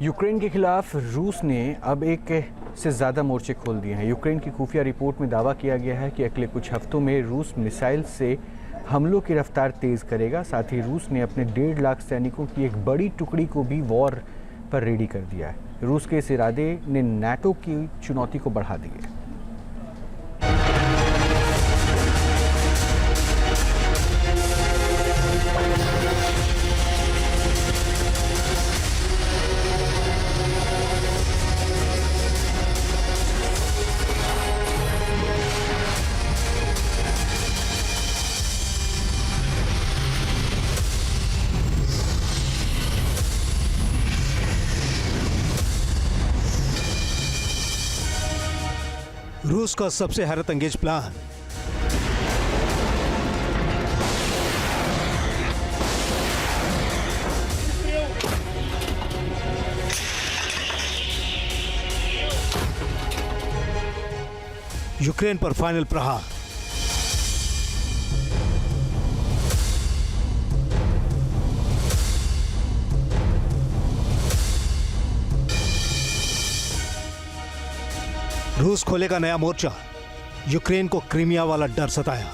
Ukraine के खिलाफ रूस ने अब एक से ज़्यादा मोर्चे खोल दिए हैं। यूक्रेन की खुफिया रिपोर्ट में दावा किया गया है कि अगले कुछ हफ्तों में रूस मिसाइल से हमलों की रफ्तार तेज़ करेगा। साथ ही रूस ने अपने 1.5 लाख सैनिकों की एक बड़ी टुकड़ी को भी वॉर पर रेडी कर दिया है। रूस के इस इरादे ने नाटो की चुनौती को बढ़ा दी है। रूस का सबसे हैरत अंगेज प्लान। यूक्रेन पर फाइनल प्रहार। रूस खोलेगा नया मोर्चा। यूक्रेन को क्रीमिया वाला डर सताया।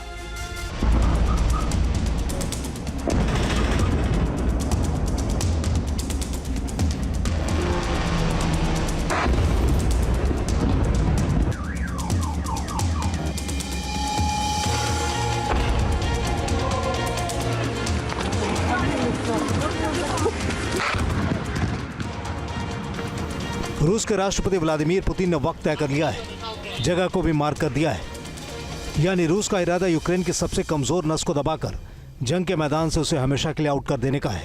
रूस के राष्ट्रपति व्लादिमीर पुतिन ने वक्त तय कर लिया है, जगह को भी मार्क कर दिया है। यानी रूस का इरादा यूक्रेन की सबसे कमजोर नस को दबाकर जंग के मैदान से उसे हमेशा के लिए आउट कर देने का है।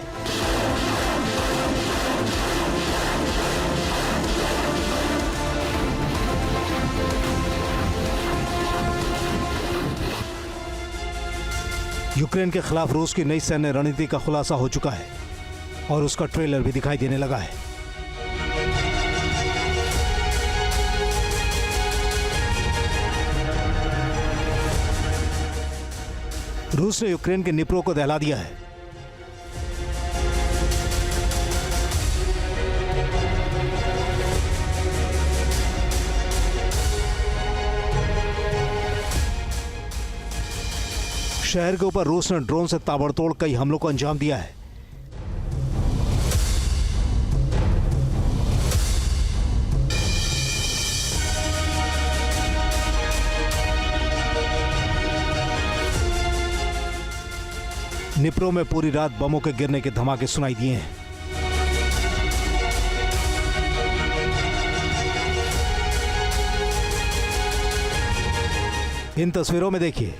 यूक्रेन के खिलाफ रूस की नई सैन्य रणनीति का खुलासा हो चुका है और उसका ट्रेलर भी दिखाई देने लगा है। रूस ने यूक्रेन के निप्रो को दहला दिया है। शहर के ऊपर रूस ने ड्रोन से ताबड़तोड़ कई हमलों को अंजाम दिया है। निप्रो में पूरी रात बमों के गिरने के धमाके सुनाई दिए हैं। इन तस्वीरों में देखिए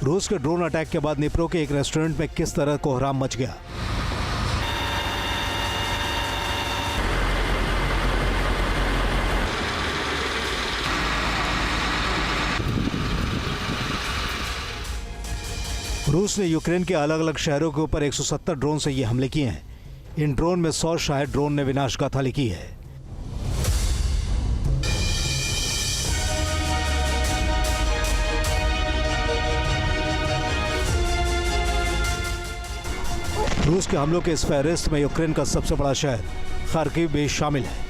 रूस के ड्रोन अटैक के बाद निप्रो के एक रेस्टोरेंट में किस तरह कोहराम मच गया। रूस ने यूक्रेन के अलग अलग शहरों के ऊपर 170 ड्रोन से ये हमले किए हैं। इन ड्रोन में 100 शायद ड्रोन ने विनाशगाथा लिखी है। रूस के हमलों के इस फहरिस्त में यूक्रेन का सबसे बड़ा शहर खार्किव भी शामिल है।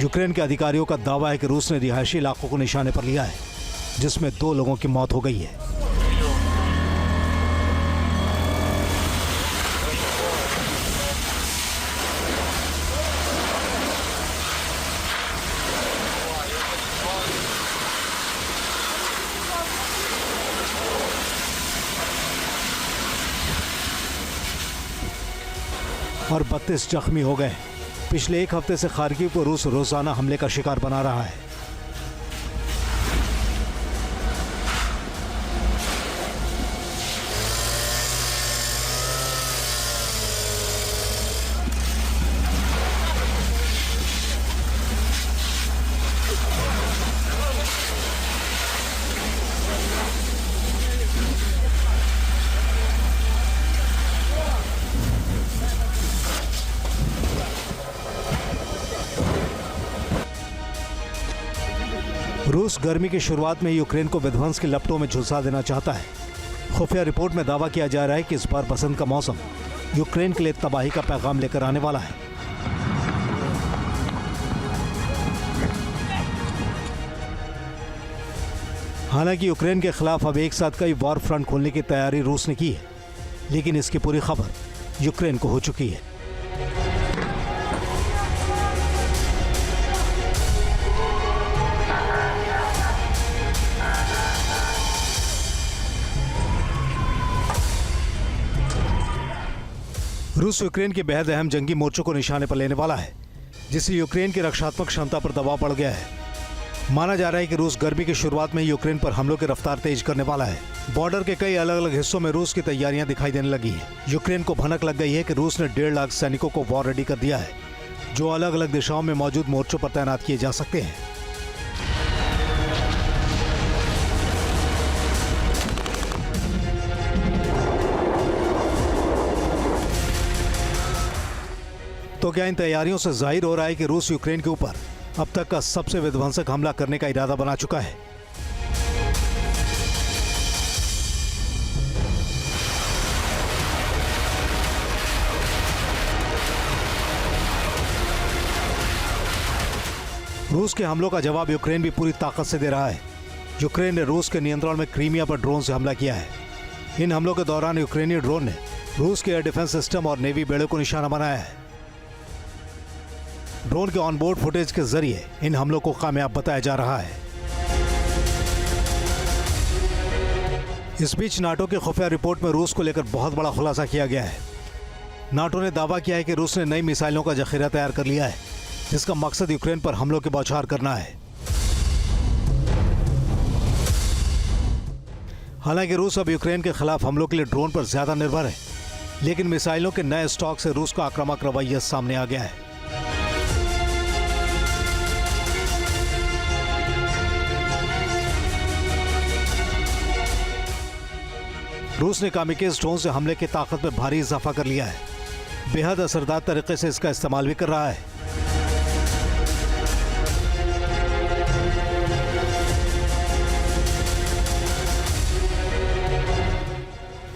यूक्रेन के अधिकारियों का दावा है कि रूस ने रिहायशी इलाकों को निशाने पर लिया है, जिसमें 2 लोगों की मौत हो गई है। और 32 जख्मी हो गए। पिछले 1 हफ्ते से खार्किव को रूस रोजाना हमले का शिकार बना रहा है। रूस गर्मी की शुरुआत में यूक्रेन को विध्वंस की लपटों में झुलसा देना चाहता है। खुफिया रिपोर्ट में दावा किया जा रहा है कि इस बार बसंत का मौसम यूक्रेन के लिए तबाही का पैगाम लेकर आने वाला है। हालांकि यूक्रेन के खिलाफ अब एक साथ कई वॉर फ्रंट खोलने की तैयारी रूस ने की है, लेकिन इसकी पूरी खबर यूक्रेन को हो चुकी है। रूस यूक्रेन के बेहद अहम जंगी मोर्चों को निशाने पर लेने वाला है, जिससे यूक्रेन की रक्षात्मक क्षमता पर दबाव पड़ गया है। माना जा रहा है कि रूस गर्मी की शुरुआत में यूक्रेन पर हमलों की रफ्तार तेज करने वाला है। बॉर्डर के कई अलग अलग हिस्सों में रूस की तैयारियां दिखाई देने लगी हैं। यूक्रेन को भनक लग गई है कि रूस ने 1.5 लाख सैनिकों को वॉर रेडी कर दिया है, जो अलग अलग दिशाओं में मौजूद मोर्चों पर तैनात किए जा सकते हैं। तो क्या इन तैयारियों से जाहिर हो रहा है कि रूस यूक्रेन के ऊपर अब तक का सबसे विध्वंसक हमला करने का इरादा बना चुका है? रूस के हमलों का जवाब यूक्रेन भी पूरी ताकत से दे रहा है। यूक्रेन ने रूस के नियंत्रण में क्रीमिया पर ड्रोन से हमला किया है। इन हमलों के दौरान यूक्रेनी ड्रोन ने रूस के एयर डिफेंस सिस्टम और नेवी बेड़े को निशाना बनाया है। ड्रोन के ऑनबोर्ड फुटेज के जरिए इन हमलों को कामयाब बताया जा रहा है। इस बीच नाटो की खुफिया रिपोर्ट में रूस को लेकर बहुत बड़ा खुलासा किया गया है। नाटो ने दावा किया है कि रूस ने नई मिसाइलों का जखीरा तैयार कर लिया है, जिसका मकसद यूक्रेन पर हमलों की बौछार करना है। हालांकि रूस अब यूक्रेन के खिलाफ हमलों के लिए ड्रोन पर ज्यादा निर्भर है, लेकिन मिसाइलों के नए स्टॉक से रूस का आक्रामक रवैया सामने आ गया है। रूस ने कामिकेज ड्रोन से हमले की ताकत में भारी इजाफा कर लिया है। बेहद असरदार तरीके से इसका इस्तेमाल भी कर रहा है।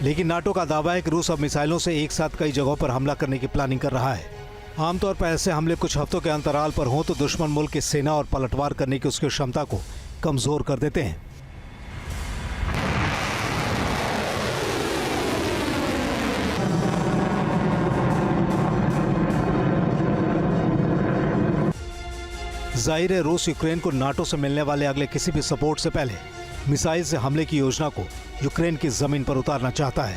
लेकिन नाटो का दावा है कि रूस अब मिसाइलों से एक साथ कई जगहों पर हमला करने की प्लानिंग कर रहा है। आमतौर पर ऐसे हमले कुछ हफ्तों के अंतराल पर हों तो दुश्मन मुल्क की सेना और पलटवार करने की उसकी क्षमता को कमजोर कर देते हैं। जाहिर है रूस यूक्रेन को नाटो से मिलने वाले अगले किसी भी सपोर्ट से पहले मिसाइल से हमले की योजना को यूक्रेन की जमीन पर उतारना चाहता है।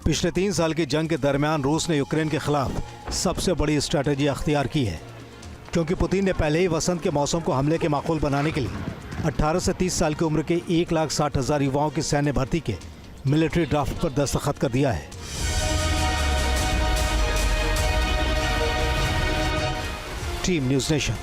पिछले 3 साल की जंग के दरमियान रूस ने यूक्रेन के खिलाफ सबसे बड़ी स्ट्रैटेजी अख्तियार की है, क्योंकि पुतिन ने पहले ही वसंत के मौसम को हमले के माकूल बनाने के लिए 18 से 30 साल की उम्र के 1,60,000 युवाओं की सैन्य भर्ती के मिलिट्री ड्राफ्ट पर दस्तखत कर दिया है। Team news nation.